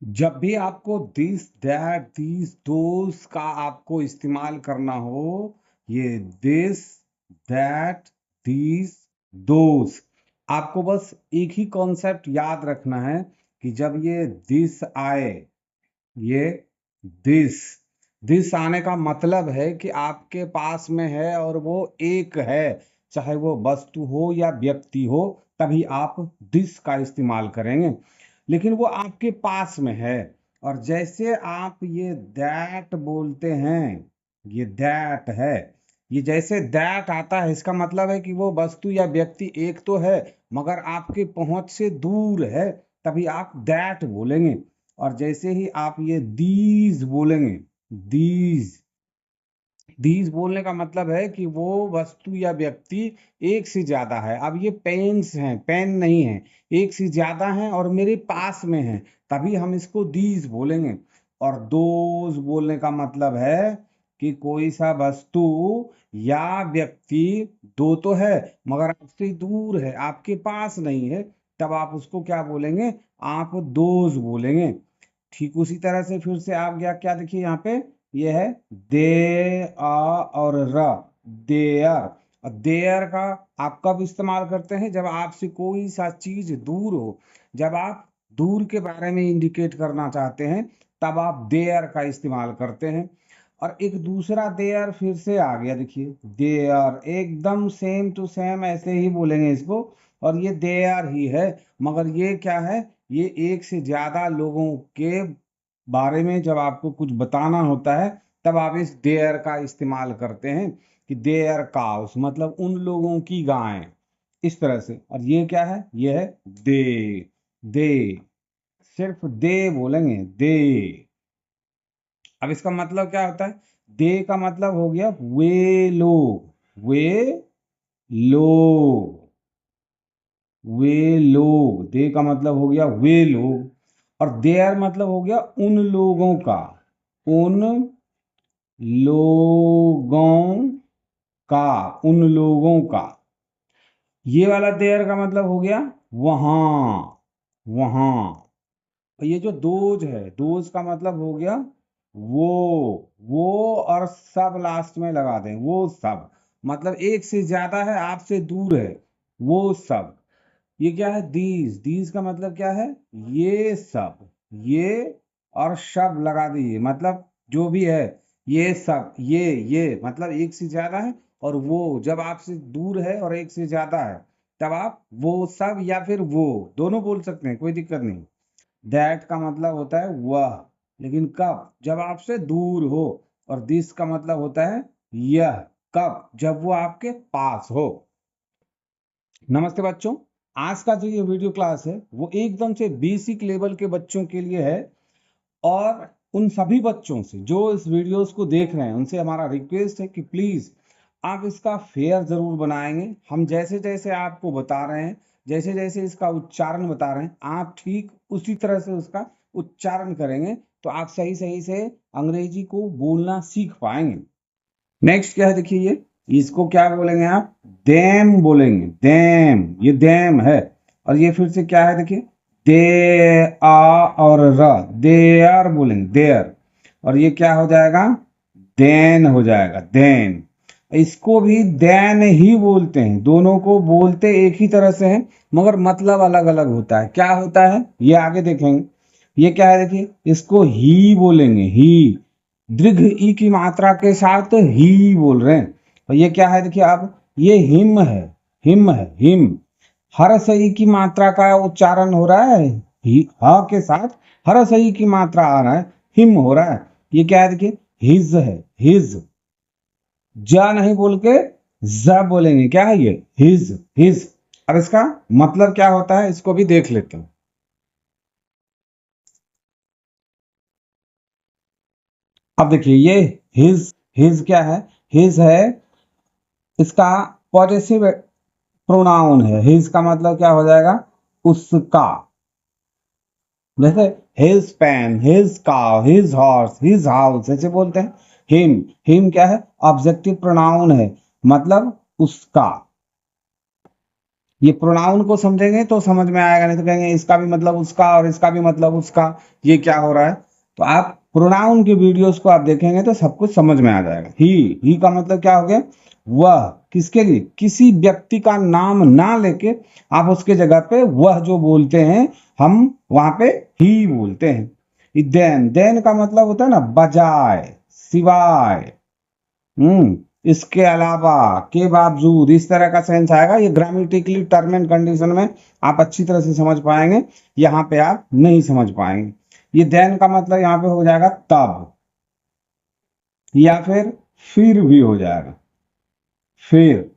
जब भी आपको दिस दैट दीज दोस का आपको इस्तेमाल करना हो, ये दिस दैट दीज दोस, आपको बस एक ही कॉन्सेप्ट याद रखना है कि जब ये दिस आए, ये दिस दिस आने का मतलब है कि आपके पास में है और वो एक है, चाहे वो वस्तु हो या व्यक्ति हो, तभी आप दिस का इस्तेमाल करेंगे। लेकिन वो आपके पास में है। और जैसे आप ये दैट बोलते हैं, ये दैट है, ये जैसे दैट आता है, इसका मतलब है कि वो वस्तु या व्यक्ति एक तो है मगर आपके पहुंच से दूर है, तभी आप दैट बोलेंगे। और जैसे ही आप ये दीज बोलेंगे, दीज दीज बोलने का मतलब है कि वो वस्तु या व्यक्ति एक से ज्यादा है। अब ये पेन्स हैं, पेन नहीं है, एक से ज्यादा है और मेरे पास में है, तभी हम इसको दीज बोलेंगे। और दोज बोलने का मतलब है कि कोई सा वस्तु या व्यक्ति दो तो है मगर आपसे दूर है, आपके पास नहीं है, तब आप उसको क्या बोलेंगे? आप दोज बोलेंगे। ठीक उसी तरह से फिर से आप गया, क्या देखिए यहाँ पे, ये है दे आ और र, देयर। और देयर का आप कब इस्तेमाल करते हैं? जब आपसे कोई सा चीज दूर हो, जब आप दूर के बारे में इंडिकेट करना चाहते हैं, तब आप देयर का इस्तेमाल करते हैं। और एक दूसरा देयर फिर से आ गया, देखिए देयर, एकदम सेम टू सेम ऐसे ही बोलेंगे इसको। और ये देयर ही है, मगर ये क्या है? ये एक से ज्यादा लोगों के बारे में जब आपको कुछ बताना होता है, तब आप इस देयर का इस्तेमाल करते हैं कि देयर काउस, मतलब उन लोगों की गायें, इस तरह से। और ये क्या है? ये है दे। दे, सिर्फ दे बोलेंगे, दे। अब इसका मतलब क्या होता है? दे का मतलब हो गया वे लोग, वे लोग, वे लोग। दे का मतलब हो गया वे लोग। और देयर मतलब हो गया उन लोगों का, उन लोगों का, उन लोगों का। ये वाला देयर का मतलब हो गया वहां, वहां। और ये जो दोज है, दोज का मतलब हो गया वो, वो। और सब लास्ट में लगा दें, वो सब, मतलब एक से ज्यादा है, आपसे दूर है, वो सब। ये क्या है? दीज, दीज का मतलब क्या है? ये सब, ये और शब लगा दीजिए, मतलब जो भी है, ये सब, ये मतलब एक से ज्यादा है। और वो जब आपसे दूर है और एक से ज्यादा है, तब आप वो सब या फिर वो दोनों बोल सकते हैं, कोई दिक्कत नहीं। दैट का मतलब होता है वह, लेकिन कब? जब आपसे दूर हो। और दिस का मतलब होता है यह, कब? जब वो आपके पास हो। नमस्ते बच्चों, आज का जो ये वीडियो क्लास है वो एकदम से बेसिक लेवल के बच्चों के लिए है। और उन सभी बच्चों से जो इस वीडियोस को देख रहे हैं, उनसे हमारा रिक्वेस्ट है कि प्लीज आप इसका फेयर जरूर बनाएंगे। हम जैसे जैसे आपको बता रहे हैं, जैसे जैसे इसका उच्चारण बता रहे हैं, आप ठीक उसी तरह से उसका उच्चारण करेंगे, तो आप सही सही से अंग्रेजी को बोलना सीख पाएंगे। नेक्स्ट क्या है देखिए, ये इसको क्या बोलेंगे आप? देम बोलेंगे, देम, ये देम है। और ये फिर से क्या है देखिए, दे आ और र, देयर बोलेंगे, देयर। और ये क्या हो जाएगा? देन हो जाएगा, देन। इसको भी देन ही बोलते हैं, दोनों को बोलते एक ही तरह से हैं, मगर मतलब अलग अलग होता है। क्या होता है ये आगे देखेंगे। ये क्या है देखिए, इसको ही बोलेंगे, ही, दीर्घ ई की मात्रा के साथ ही बोल रहे हैं। और ये क्या है देखिए आप, ये हिम है, हिम है, हिम। हर सही की मात्रा का उच्चारण हो रहा है, ह के साथ हर सही की मात्रा आ रहा है, हिम हो रहा है। ये क्या है देखिए, हिज है, हिज। जा नहीं बोल के जा बोलेंगे, क्या है ये? His, his. अब इसका मतलब क्या होता है, इसको भी देख लेते हैं। अब देखिए ये हिज, हिज क्या है? हिज है, इसका पॉजेसिव प्रोनाउन है। हिज का मतलब क्या हो जाएगा? उसका। जैसे his pen, his cow, his horse, his house, ऐसे बोलते हैं। हिम, हिम क्या है? ऑब्जेक्टिव प्रोनाउन है, मतलब उसका। ये प्रोनाउन को समझेंगे तो समझ में आएगा, नहीं तो कहेंगे इसका भी मतलब उसका और इसका भी मतलब उसका, ये क्या हो रहा है। तो आप प्रोनाउन की वीडियोस को आप देखेंगे तो सब कुछ समझ में आ जाएगा। ही का मतलब क्या हो गया, वह, किसके लिए, किसी व्यक्ति का नाम ना लेके आप उसके जगह पे वह जो बोलते हैं हम वहां पे ही बोलते हैं। देन का मतलब होता है ना बजाय, सिवाय, इसके अलावा, के बावजूद, इस तरह का सेंस आएगा। ये ग्रामेटिकली टर्म एंड कंडीशन में आप अच्छी तरह से समझ पाएंगे, यहाँ पे आप नहीं समझ पाएंगे। ये देन का मतलब यहाँ पे हो जाएगा तब, या फिर भी हो जाएगा, फिर।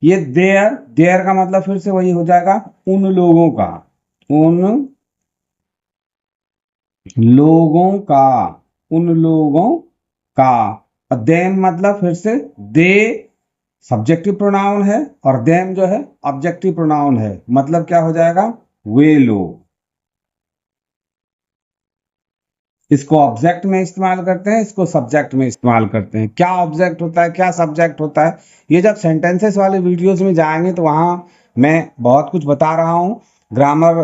ये देयर का मतलब फिर से वही हो जाएगा, उन लोगों का, उन लोगों का, उन लोगों का। और देम मतलब फिर से दे सब्जेक्टिव प्रोनाउन है, और देम जो है ऑब्जेक्टिव प्रोनाउन है, मतलब क्या हो जाएगा, वे लोग। इसको ऑब्जेक्ट में इस्तेमाल करते हैं, इसको सब्जेक्ट में इस्तेमाल करते हैं। क्या ऑब्जेक्ट होता है, क्या सब्जेक्ट होता है, ये जब सेंटेंसेस वाले वीडियोस में जाएंगे तो वहां मैं बहुत कुछ बता रहा हूँ। ग्रामर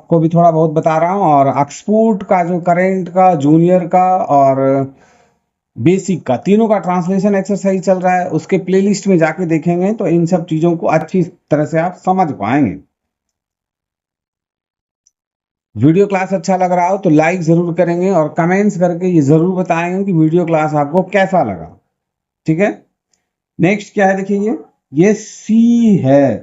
को भी थोड़ा बहुत बता रहा हूँ, और ऑक्सफोर्ड का जो करेंट का, जूनियर का और बेसिक का, तीनों का ट्रांसलेशन एक्सरसाइज चल रहा है। उसके प्लेलिस्ट में जाके देखेंगे तो इन सब चीजों को अच्छी तरह से आप समझ पाएंगे। वीडियो क्लास अच्छा लग रहा हो तो लाइक जरूर करेंगे, और कमेंट्स करके ये जरूर बताएंगे कि वीडियो क्लास आपको कैसा लगा। ठीक है, नेक्स्ट क्या है, देखिए ये सी है।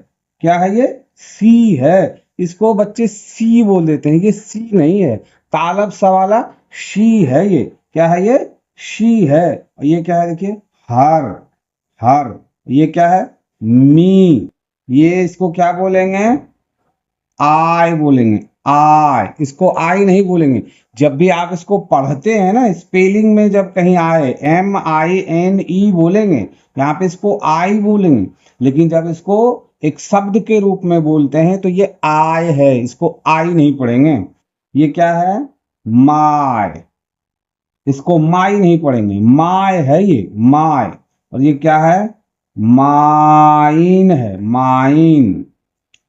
क्या है ये, सी है। इसको बच्चे सी बोल देते हैं, ये सी नहीं है। तालब सवाला शी है। ये क्या है, ये शी है। और ये क्या है, देखिए हर, हर। ये क्या है, मी। ये इसको क्या बोलेंगे, आई बोलेंगे, आई। इसको आई नहीं बोलेंगे। जब भी आप इसको पढ़ते हैं ना, स्पेलिंग में जब कहीं आए, MINE बोलेंगे, यहाँ पे इसको आई बोलेंगे। लेकिन जब इसको एक शब्द के रूप में बोलते हैं तो ये आय है, इसको आई नहीं पढ़ेंगे। ये क्या है, माय। इसको माई नहीं पढ़ेंगे, माय है ये, माय। और ये क्या है, माइन है, माइन।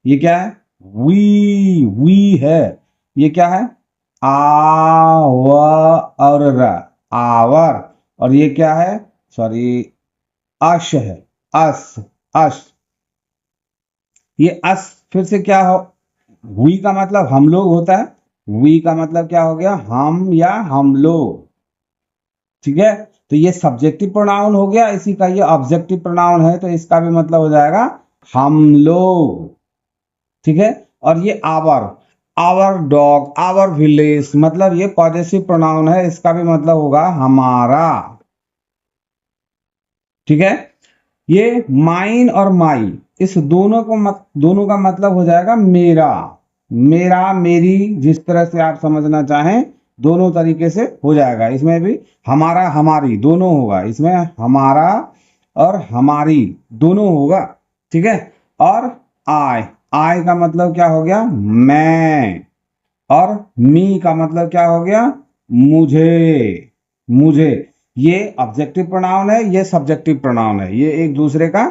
ये क्या है, वी है। ये क्या है, आवर, आवर। और ये क्या है, सॉरी, अश है, अस, अश। ये अस फिर से क्या हो, वी का मतलब हम लोग होता है। वी का मतलब क्या हो गया, हम या हम लोग। ठीक है, तो ये सब्जेक्टिव प्रोनाउन हो गया, इसी का ये ऑब्जेक्टिव प्रोनाउन है, तो इसका भी मतलब हो जाएगा हम लोग। ठीक है, और ये आवर डॉग, आवर विलेज, मतलब ये पॉजेसिव प्रोनाउन है, इसका भी मतलब होगा हमारा। ठीक है, ये माइन और माई, इस दोनों का मतलब हो जाएगा मेरा, मेरा, मेरी, जिस तरह से आप समझना चाहें, दोनों तरीके से हो जाएगा। इसमें भी हमारा हमारी दोनों होगा, इसमें हमारा और हमारी दोनों होगा। ठीक है, और आई का मतलब क्या हो गया, मैं। और मी का मतलब क्या हो गया, मुझे, मुझे। ये ऑब्जेक्टिव प्रोनाउन है, ये सब्जेक्टिव प्रोनाउन है, ये एक दूसरे का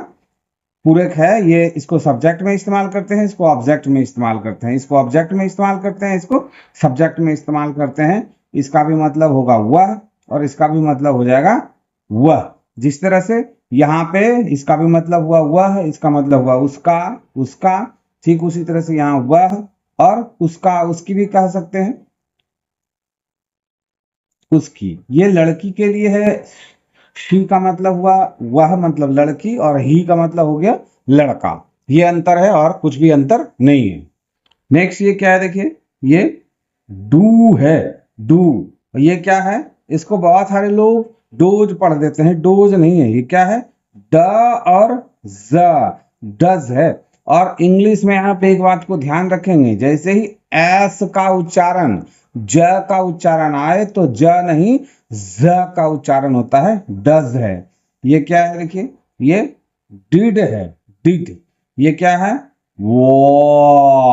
पूरक है। ये इसको सब्जेक्ट में इस्तेमाल करते हैं, इसको ऑब्जेक्ट में इस्तेमाल करते हैं, इसको ऑब्जेक्ट में इस्तेमाल करते हैं, इसको सब्जेक्ट में इस्तेमाल करते हैं। इसका भी मतलब होगा वह, और इसका भी मतलब हो जाएगा वह। जिस तरह से यहाँ पे इसका भी मतलब हुआ वह, इसका मतलब हुआ उसका, उसका। ठीक उसी तरह से यहाँ वह और उसका, उसकी भी कह सकते हैं, उसकी। ये लड़की के लिए है, शी का मतलब हुआ वह, मतलब लड़की, और ही का मतलब हो गया लड़का। ये अंतर है, और कुछ भी अंतर नहीं है। नेक्स्ट ये क्या है, देखिए ये डू है, डू। ये क्या है, इसको बहुत सारे लोग डोज पढ़ देते हैं, डोज नहीं है, ये क्या है, ड और ज, डज है। और इंग्लिश में यहाँ पे एक बात को ध्यान रखेंगे, जैसे ही एस का उच्चारण, ज का उच्चारण आए तो ज नहीं, ज का उच्चारण होता है, डज है। ये क्या है, देखिए ये डिड है, डिड। ये क्या है, वॉज।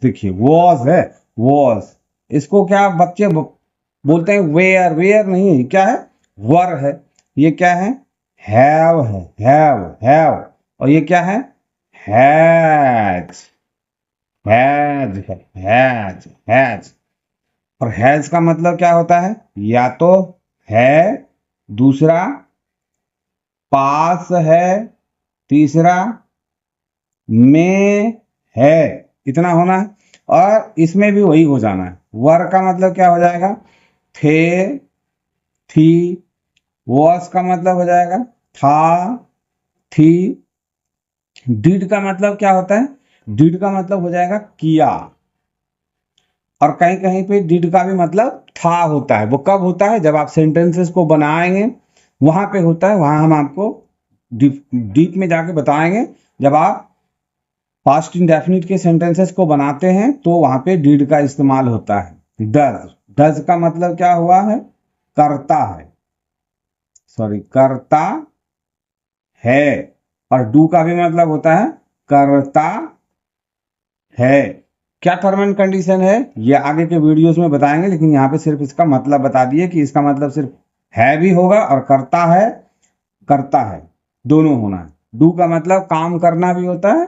देखिए वॉज है, वॉज। इसको क्या बच्चे बोलते हैं, वेयर, वेयर नहीं है, ये क्या है, वर है। ये क्या है, हैव है, हैव, हैव। और ये क्या है, हैज, हैज है, हैज। और हैज का मतलब क्या होता है? या तो है, दूसरा पास है, तीसरा में है, इतना होना है। और इसमें भी वही हो जाना है। वर का मतलब क्या हो जाएगा? थे, थी। वॉस का मतलब हो जाएगा था, थी। डिड का मतलब क्या होता है? डिड का मतलब हो जाएगा किया। और कहीं कहीं पे डिड का भी मतलब था होता है। वो कब होता है? जब आप सेंटेंसेस को बनाएंगे, वहां पे होता है। वहां हम आपको डीप में जाके बताएंगे। जब आप पास्ट इंडेफिनिट के सेंटेंसेस को बनाते हैं तो वहां पे डिड का इस्तेमाल होता है। डज, डज का मतलब क्या हुआ है? करता है, सॉरी, करता है। और डू का भी मतलब होता है करता है। क्या टर्म एंड कंडीशन है ये आगे के वीडियोस में बताएंगे, लेकिन यहाँ पे सिर्फ इसका मतलब बता दिए कि इसका मतलब सिर्फ है भी होगा और करता है दोनों होना है। डू का मतलब काम करना भी होता है।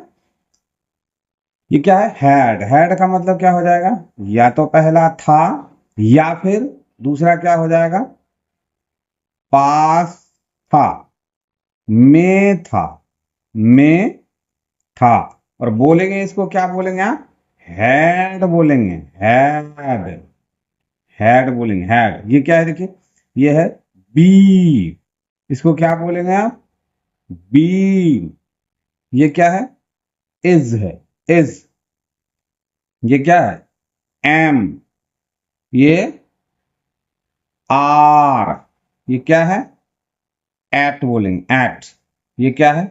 ये क्या है? हैड, हैड का मतलब क्या हो जाएगा? या तो पहला था, या फिर दूसरा क्या हो जाएगा? पास था, में था, में था। और बोलेंगे इसको क्या बोलेंगे आप? हैड बोलेंगे, हैड, हैड बोलेंगे, हैड। ये क्या है? देखिए, ये है बी। इसको क्या बोलेंगे आप? बी। ये क्या है? इज है, इज। ये क्या है? एम। ये आर। ये क्या है? एट बोलेंगे, एट। ये क्या है?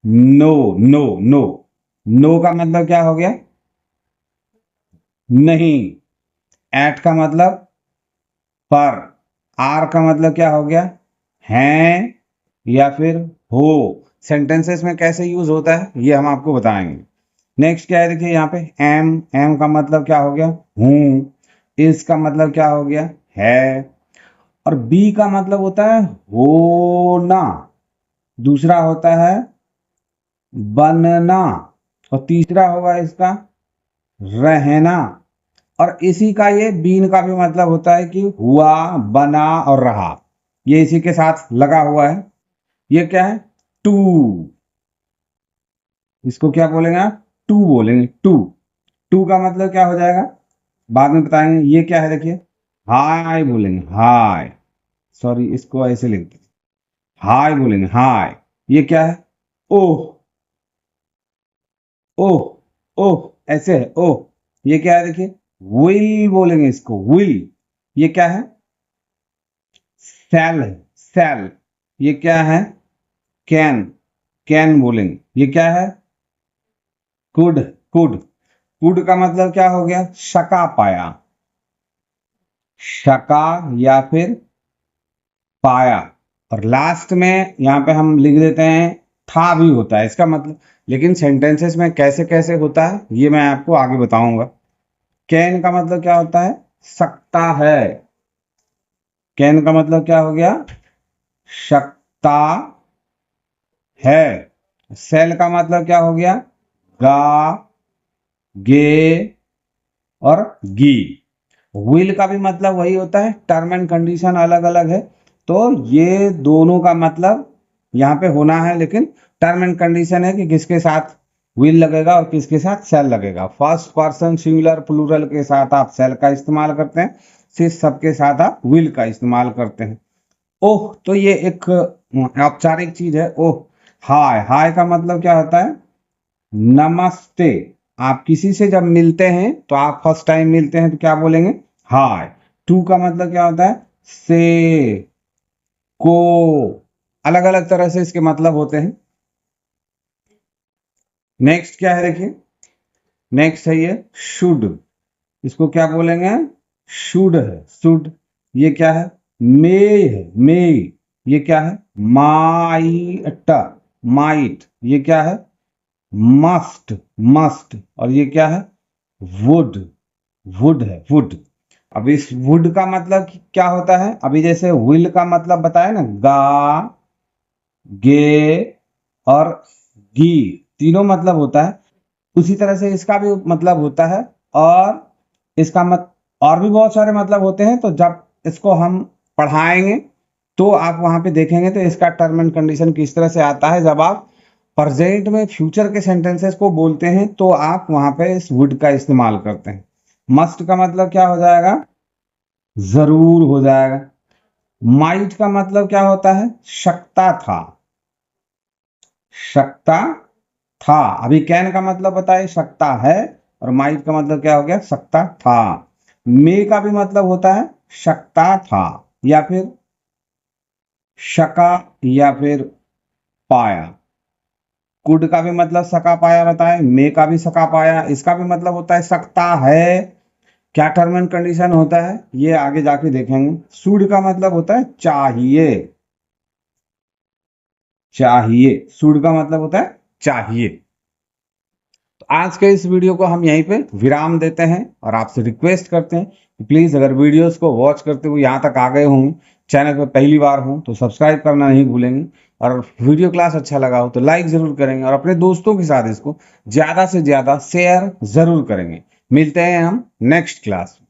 No, no, no. नो का मतलब क्या हो गया? नहीं। एट का मतलब पर। आर का मतलब क्या हो गया? हैं या फिर हो। सेंटेंसेस में कैसे यूज होता है ये हम आपको बताएंगे। नेक्स्ट क्या है? देखिए यहाँ पे एम, एम का मतलब क्या हो गया? हूं। इस का मतलब क्या हो गया? है। और बी का मतलब होता है होना। दूसरा होता है बनना। और तीसरा होगा इसका रहना। और इसी का ये बीन का भी मतलब होता है कि हुआ, बना और रहा। ये इसी के साथ लगा हुआ है। ये क्या है? टू। इसको क्या बोलेंगे आप? टू बोलेंगे, टू। टू का मतलब क्या हो जाएगा? बाद में बताएंगे। ये क्या है? देखिए, हाय बोलेंगे, हाय। सॉरी, इसको ऐसे लिखते, हाय बोलेंगे, हाय। ये क्या है? ओह, ओह, ओह, ऐसे है, ओह। ये क्या है? देखिए, विल बोलेंगे इसको, विल। ये क्या है? सेल है, सेल। ये क्या है? कैन, कैन बोलेंगे। ये क्या है? Could, could. कुड का मतलब क्या हो गया? शका पाया, शका या फिर पाया। और लास्ट में यहां पे हम लिख देते हैं था भी होता है इसका मतलब। लेकिन सेंटेंसेस में कैसे कैसे होता है ये मैं आपको आगे बताऊंगा। कैन का मतलब क्या होता है? सकता है। कैन का मतलब क्या हो गया? सकता है। सेल का मतलब क्या हो गया? गा, गे और गी। विल का भी मतलब वही होता है, टर्म एंड कंडीशन अलग अलग है। तो ये दोनों का मतलब यहाँ पे होना है, लेकिन टर्म एंड कंडीशन है कि किसके साथ विल लगेगा और किसके साथ सेल लगेगा। फर्स्ट पर्सन सिंगुलर प्लूरल के साथ आप सेल का इस्तेमाल करते हैं, सिर्फ सबके साथ आप विल का इस्तेमाल करते हैं। ओह, तो ये एक औपचारिक चीज है। ओह, हाय, हाय का मतलब क्या होता है? नमस्ते। आप किसी से जब मिलते हैं तो आप फर्स्ट टाइम मिलते हैं तो क्या बोलेंगे? हाय। टू का मतलब क्या होता है? से, को। अलग अलग तरह से इसके मतलब होते हैं। नेक्स्ट क्या है? देखिए, नेक्स्ट है ये शुड। इसको क्या बोलेंगे? शुड है, शुड। ये क्या है? मे है, मे। ये क्या है? Might, might. ये क्या है? Must, must. और ये क्या है? वुड, वुड है, वुड। अब इस वुड का मतलब क्या होता है? अभी जैसे विल का मतलब बताया ना, गा, गे और गी। तीनों मतलब होता है। उसी तरह से इसका भी मतलब होता है, और इसका और भी बहुत सारे मतलब होते हैं। तो जब इसको हम पढ़ाएंगे तो आप वहां पे देखेंगे तो इसका टर्म एंड कंडीशन किस तरह से आता है। जब आप प्रेजेंट में फ्यूचर के सेंटेंसेस को बोलते हैं तो आप वहां पे इस वुड का इस्तेमाल करते हैं। मस्ट का मतलब क्या हो जाएगा? जरूर हो जाएगा। माइट का मतलब क्या होता है? शकता था, शकता था। अभी कैन का मतलब बताए, शकता है, और माइट का मतलब क्या हो गया? सकता था। मे का भी मतलब होता है शकता था, या फिर शका, या फिर पाया। कुड का भी मतलब सका पाया बताए, मे का भी सका पाया, इसका भी मतलब होता है सकता है। क्या टर्म एंड कंडीशन होता है ये आगे जाके देखेंगे। शुड का मतलब होता है चाहिए, चाहिए। शुड का मतलब होता है चाहिए। तो आज के इस वीडियो को हम यहीं पे विराम देते हैं, और आपसे रिक्वेस्ट करते हैं कि प्लीज अगर वीडियोस को वॉच करते हुए यहाँ तक आ गए हों, चैनल पे पहली बार हो तो सब्सक्राइब करना नहीं भूलेंगे, और वीडियो क्लास अच्छा लगा हो तो लाइक जरूर करेंगे, और अपने दोस्तों के साथ इसको ज्यादा से ज्यादा शेयर जरूर करेंगे। मिलते हैं हम नेक्स्ट क्लास में।